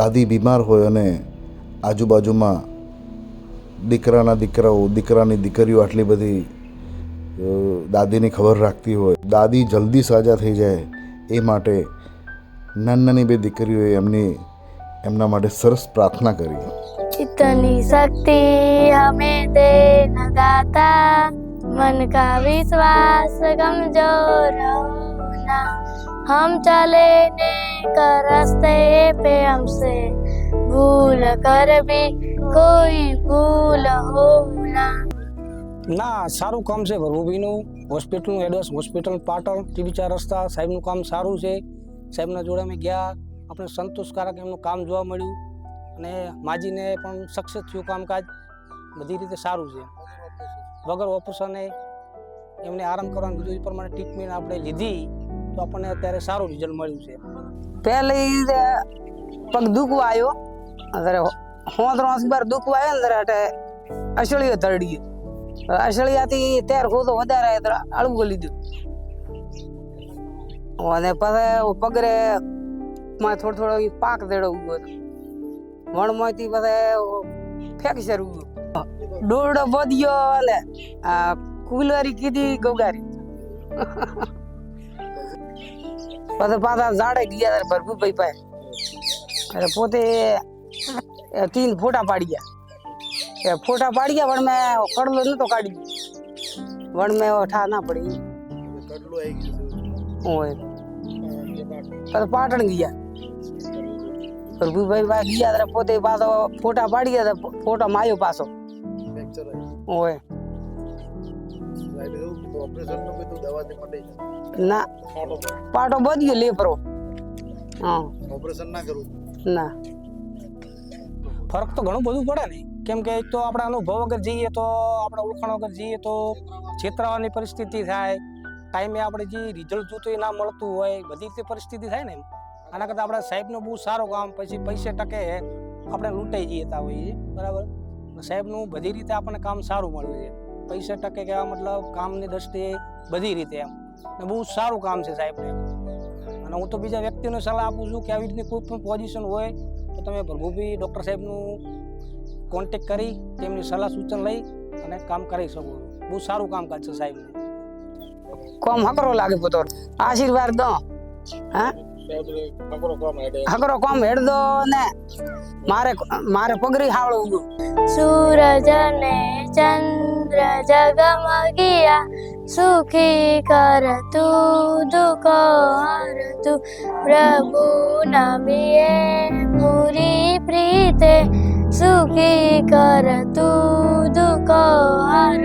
દાદી બીમાર હોય અને આજુબાજુમાં દીકરાના દીકરાઓ દીકરાની દીકરીઓ આટલી બધી દાદીની ખબર રાખતી હોય, દાદી જલ્દી સાજા થઈ જાય એ માટે નાની બે દીકરીઓએ એમના માટે સરસ પ્રાર્થના કરી. इतनी शक्ति हमें दे न दाता, मन का विश्वास कमजोर होना, हम चले नेक रास्ते पे हमसे भूल कर भी कोई भूल होना. ના, સારું કામ છે ભરભુભાઈનું. હોસ્પિટલનું એડવાન્સ હોસ્પિટલ પાટણ ટીબી 4 રસ્તા સાહેબનું કામ સારું છે. સાહેબના જોડે અમે ગયા, આપણે સંતોષકારક એમનું કામ જોવા મળ્યું અને માજીને પણ સક્સેસ થયું કામકાજ. બધી રીતે સારું છે. વગર ઓપરેશને એમને આરામ કરવાનું કીધું, એ પ્રમાણે ટ્રીટમેન્ટ આપણે લીધી તો આપણને અત્યારે સારું રિઝલ્ટ મળ્યું છે. પહેલી પગ દુખવા આવ્યો, અત્યારે હોંદરો અસબાર દુખવા આવ્યો ને ત્યારે અસળીઓ ધરડી, અસળિયાથી તેર ખોદો વધારે અળવું લીધું અને પછી પગરે થોડો પાક દેડો ઉગ્યો હતો, વણમાંથી પછી ફ્રેક્ચર ઉગ્યું, દોરડો વધ્યો અને કુલરી કીધી ગોગારી. પછી પાછા ઝાડે ગયા ભરભુભાઈ પાસે, એટલે પોતે 3 ફોટા પાડી ગયા. ફોટા પાડી ગયા, પણ મેં કડલો નતો કાઢી ગયો, વણ મેં ઠા ના પડી હોય. પછી પાટણ ગયા, પ્રભુભાઈ પાસે ગયા ત્યારે પોતે પાછો ફોટા પાડી ગયા, ફોટા માયો પાછો હોય. ના, પાટો બધી ગયો લેપરો. હા, ઓપરેશન ના કરું ના. ફરક તો ઘણું બધું પડે ને, કેમ કે એક તો આપણા અનુભવ વગર જઈએ તો, આપણા ઓળખાણ વગર જઈએ તો છેતરાવાની પરિસ્થિતિ થાય, ટાઈમે આપણે જે રિઝલ્ટ જોતું એ ના મળતું હોય, બધી રીતે પરિસ્થિતિ થાય ને. આના કરતાં આપણા સાહેબનું બહુ સારું કામ, પછી પૈસે ટકે આપણે લૂંટાઈ જતા હોઈએ, બરાબર. સાહેબનું બધી રીતે આપણને કામ સારું મળ્યું છે, પૈસે ટકે કહેવા મતલબ કામની દ્રષ્ટિએ બધી રીતે એમ બહુ સારું કામ છે સાહેબને. અને હું તો બીજા વ્યક્તિને સલાહ આપું છું કે આવી રીતની કોઈ પણ પોઝિશન હોય તો તમે પ્રભુભાઈ ડૉક્ટર સાહેબનું કોન્ટેક્ટ કરી તેમની સલાહ સૂચન લઈ અને કામ કરી શકો. બહુ સારું કામકાજ છે સાહેબનું. કોમ હકરો લાગે પોતો આશીર્વાદ દો. હા, હકરો કોમ હેડ દો ને મારે પગરી હાવળો ઉગો. सूरज ने चंद्र जगमगिया, सुखी कर तू दुख हर तू, प्रभु नमिए पूरी प्रीते, सुखी कर तू दुख हर